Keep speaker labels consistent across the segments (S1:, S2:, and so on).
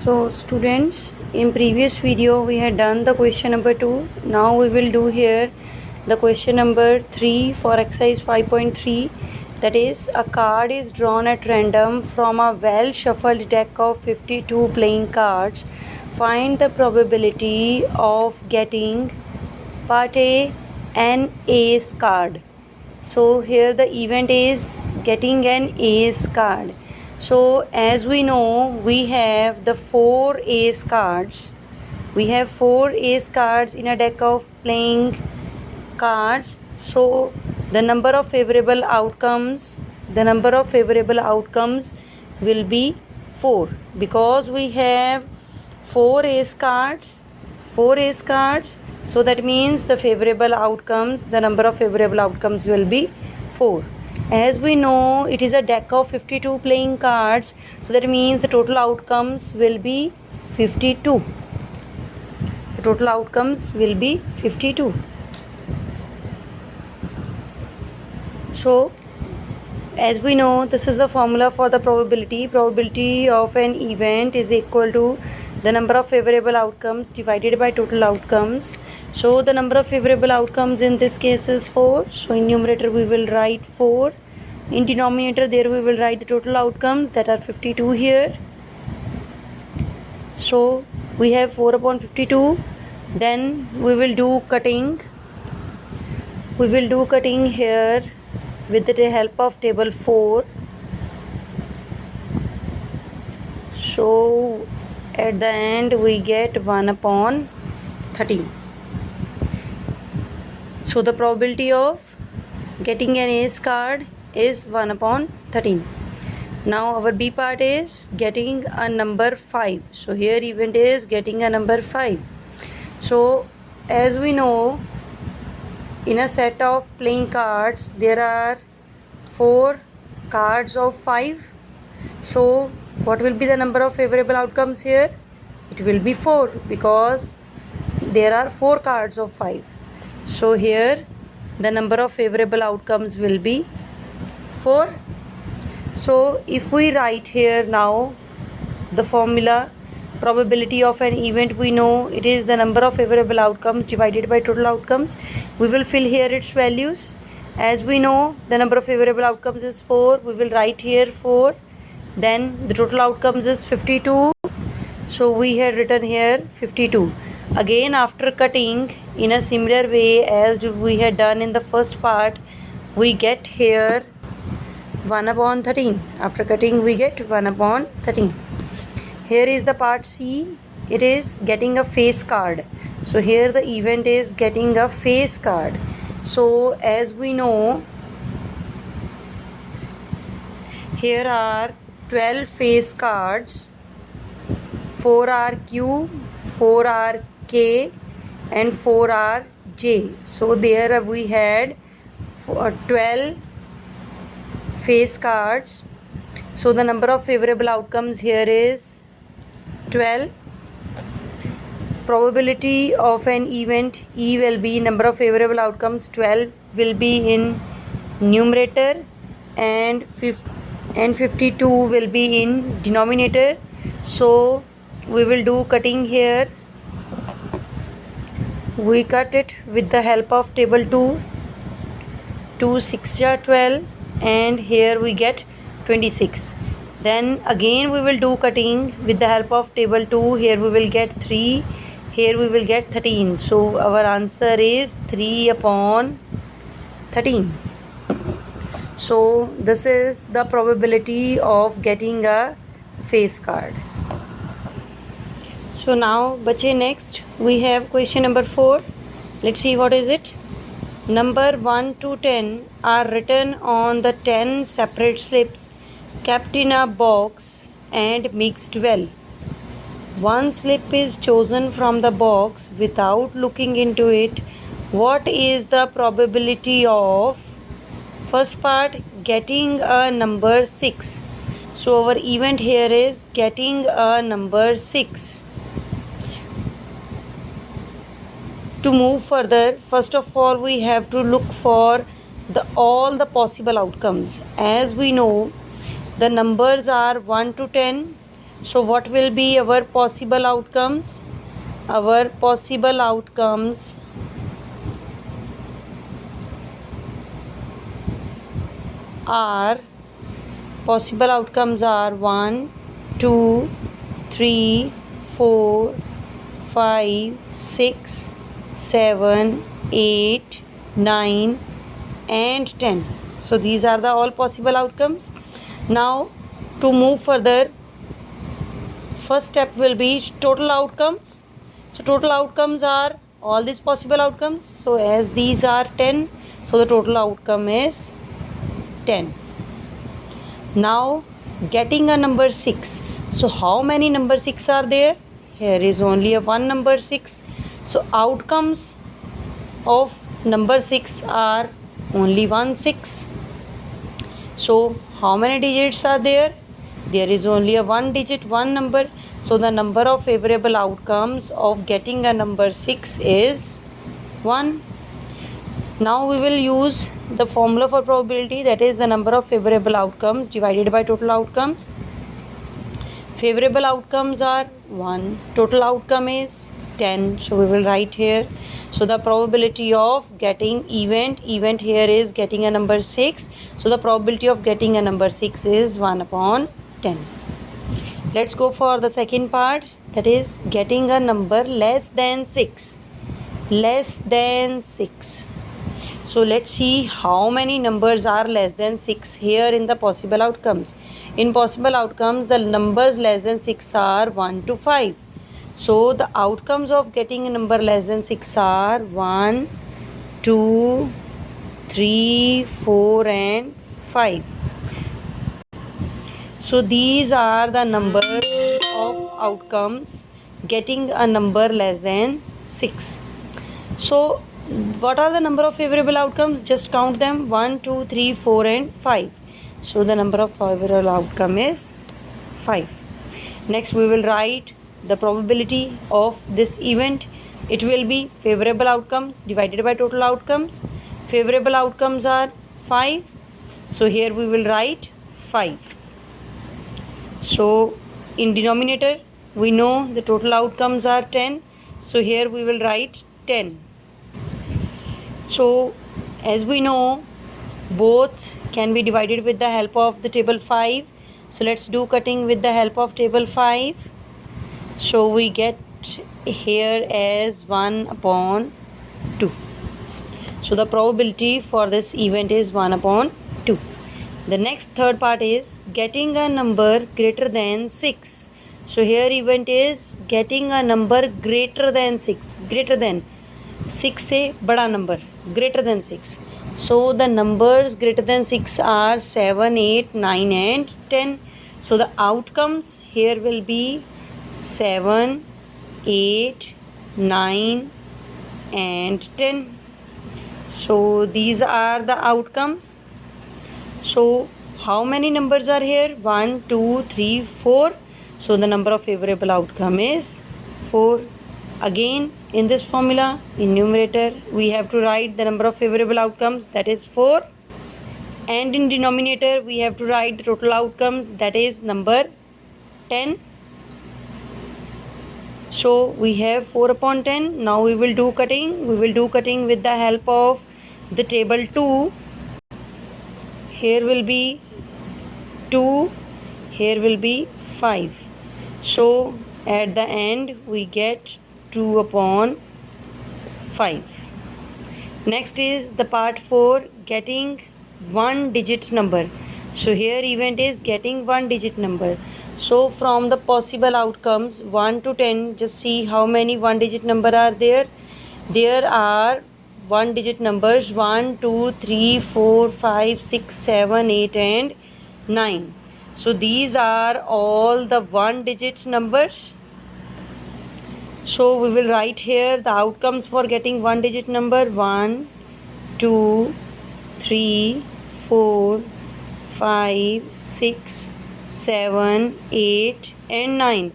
S1: So students, in previous video we had done the question number 2. Now we will do here the question number 3 for exercise 5.3. That is, a card is drawn at random from a well shuffled deck of 52 playing cards. Find the probability of getting part A, an ace card. So here the event is getting an ace card. So as we know, we have the 4 ace cards. We have 4 ace cards in a deck of playing cards. So the number of favorable outcomes will be 4, because we have 4 ace cards. So that means the number of favorable outcomes will be 4. As we know, it is a deck of 52 playing cards, so that means the total outcomes will be 52. So as we know, this is the formula for the probability of an event is equal to the number of favorable outcomes divided by total outcomes. So the number of favorable outcomes in this case is 4. So in numerator we will write 4. In denominator there we will write the total outcomes, that are 52 here. So we have 4 upon 52. Then we will do cutting. Here with the help of table 4. So at the end we get 1 upon 13. So the probability of getting an ace card is 1 upon 13. Now our B part is getting a number 5. So here event is getting a number 5. So as we know, in a set of playing cards there are 4 cards of 5. So what will be the number of favorable outcomes here? It will be 4, because there are 4 cards of 5. So here the number of favorable outcomes will be 4. So if we write here now the formula, probability of an event, we know it is the number of favorable outcomes divided by total outcomes. We will fill here its values. As we know, the number of favorable outcomes is 4. We will write here 4. Then the total outcomes is 52. So we had written here 52. Again, after cutting in a similar way as we had done in the first part, we get here 1 upon 13. After cutting we get 1 upon 13. Here is the part C. It is getting a face card. So here the event is getting a face card. So as we know, here are 12 face cards. 4 are Q, 4 are K, and 4 are J. So there we had 12 face cards. So the number of favorable outcomes here is 12. Probability of an event, E, will be number of favorable outcomes. 12 will be in numerator and 52 will be in denominator. So we will do cutting here. We cut it with the help of table 2. 2 6 are 12, and here we get 26. Then again we will do cutting with the help of table 2. Here we will get 3. Here we will get 13. So our answer is 3 upon 13. So this is the probability of getting a face card. So now bache, next we have question number 4. Let's see what is it. Number 1 to 10 are written on the 10 separate slips kept in a box and mixed well. One slip is chosen from the box without looking into it. What is the probability of, first part, getting a number 6? So our event here is getting a number 6. To move further, first of all we have to look for all the possible outcomes. As we know, the numbers are 1 to 10. So what will be our possible outcomes? Our possible outcomes are 1, 2, 3, 4, 5, 6, 7, 8, 9 and 10. So these are the all possible outcomes. Now to move further, first step will be total outcomes. So total outcomes are all these possible outcomes. So as these are 10, so the total outcome is 10. Now getting a number 6. So how many number 6 are there? Here is only a one number 6. So outcomes of number 6 are only 1 6. So how many digits are there? There is only a one digit, one number. So the number of favorable outcomes of getting a number 6 is 1. Now we will use the formula for probability, that is the number of favorable outcomes divided by total outcomes. Favorable outcomes are 1, total outcome is 10. So we will write here. So the probability of getting event here is getting a number 6. So the probability of getting a number 6 is 1/10. Let's go for the second part, that is getting a number less than 6. Less than 6. So let's see how many numbers are less than 6 here in the possible outcomes. In possible outcomes, the numbers less than 6 are 1 to 5. So the outcomes of getting a number less than 6 are 1, 2, 3, 4 and 5. So these are the numbers of outcomes getting a number less than 6. So what are the number of favorable outcomes? Just count them: 1, 2, 3, 4 and 5. So the number of favorable outcome is 5. Next we will write the probability of this event. It will be favorable outcomes divided by total outcomes. Favorable outcomes are 5. So here we will write 5. So in denominator we know the total outcomes are 10. So here we will write 10. So as we know, both can be divided with the help of the table 5. So let's do cutting with the help of table 5. So we get here as 1/2. So the probability for this event is 1/2. The next third part is getting a number greater than 6. So here event is getting a number greater than 6. Greater than 6 से बड़ा number, greater than 6. So the numbers greater than 6 are 7, 8, 9 and 10. So the outcomes here will be 7, 8, 9 and 10. So these are the outcomes. So how many numbers are here? 1, 2, 3, 4. So the number of favorable outcome is 4. Again in this formula, in numerator we have to write the number of favorable outcomes, that is 4, and in denominator we have to write the total outcomes, that is number 10. So we have 4/10. Now we will do cutting. We will do cutting with the help of the table 2. Here will be 2, here will be 5. So at the end we get 2/5. Next is the part 4, getting one digit number. So here event is getting one digit number. So from the possible outcomes 1 to 10, just see how many one digit number are there. There are one digit numbers 1, 2, 3, 4, 5, 6, 7, 8 and 9. So these are all the one digit numbers. So we will write here the outcomes for getting one digit number: 1, 2, 3, 4, 5, 6, 7, 8 and 9.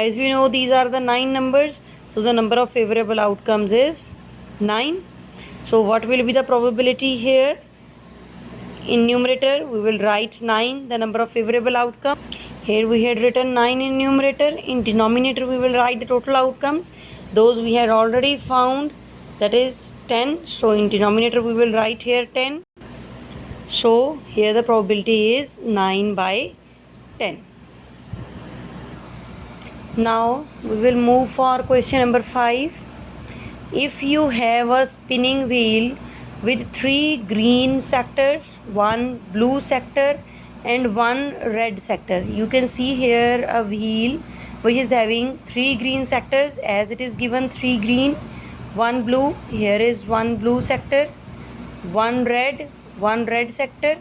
S1: As we know, these are the 9 numbers. So the number of favorable outcomes is 9. So what will be the probability here? In numerator we will write 9, the number of favorable outcome. Here we had written 9 in numerator. In denominator we will write the total outcomes. Those we had already found, that is 10. So in denominator we will write here 10. So here the probability is 9 by 10. Now we will move for question number 5. If you have a spinning wheel with 3 green sectors, 1 blue sector and 1 red sector. You can see here a wheel which is having 3 green sectors, as it is given 3 green, 1 blue. Here is 1 blue sector, 1 red sector.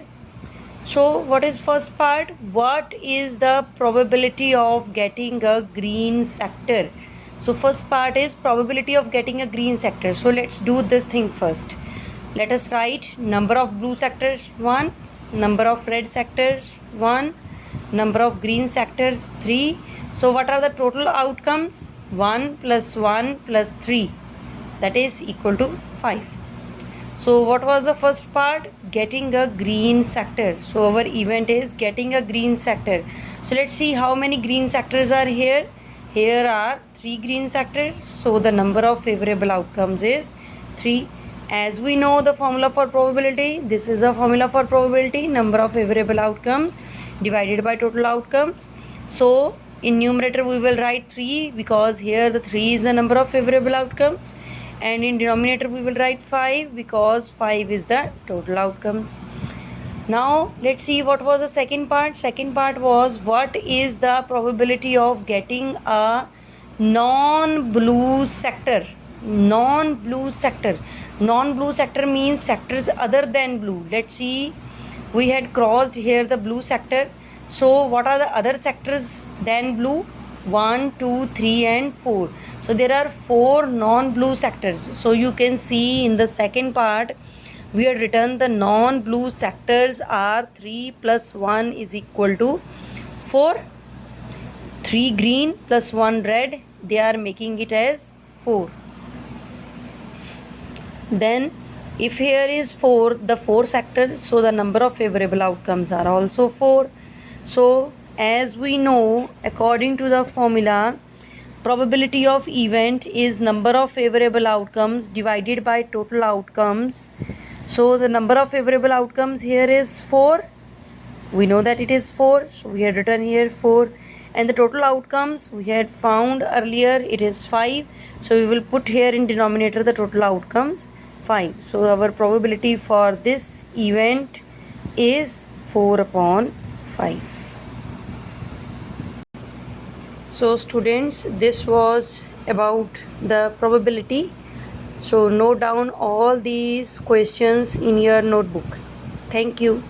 S1: So what is first part? What is the probability of getting a green sector? So first part is probability of getting a green sector. So let's do this thing first. Let us write number of blue sectors 1, number of red sectors 1, number of green sectors 3. So what are the total outcomes? 1 plus 1 plus 3, that is equal to 5. So what was the first part? Getting a green sector. So our event is getting a green sector. So let's see how many green sectors are here. Here are 3 green sectors. So the number of favorable outcomes is 3. As we know the formula for probability, this is a formula for probability, number of favorable outcomes divided by total outcomes. So in numerator we will write 3 because here the 3 is the number of favorable outcomes, and in denominator we will write 5 because 5 is the total outcomes. Now let's see what was the second part. Second part was what is the probability of getting a non-blue sector. Non-blue sector. Non-blue sector means sectors other than blue. Let's see, we had crossed here the blue sector. So what are the other sectors than blue? 1, 2, 3 and 4. So there are 4 non-blue sectors. So you can see in the second part we had written the non-blue sectors are 3 plus 1 is equal to 4. 3 green plus 1 red, they are making it as 4. Then if here is 4, the 4 sectors, so the number of favorable outcomes are also 4. So as we know, according to the formula, probability of event is number of favorable outcomes divided by total outcomes. So the number of favorable outcomes here is 4. We know that it is 4, so we had written here 4. And the total outcomes we had found earlier, it is 5. So we will put here in denominator the total outcomes 5. So our probability for this event is 4 upon 5. So students, this was about the probability. So note down all these questions in your notebook. Thank you.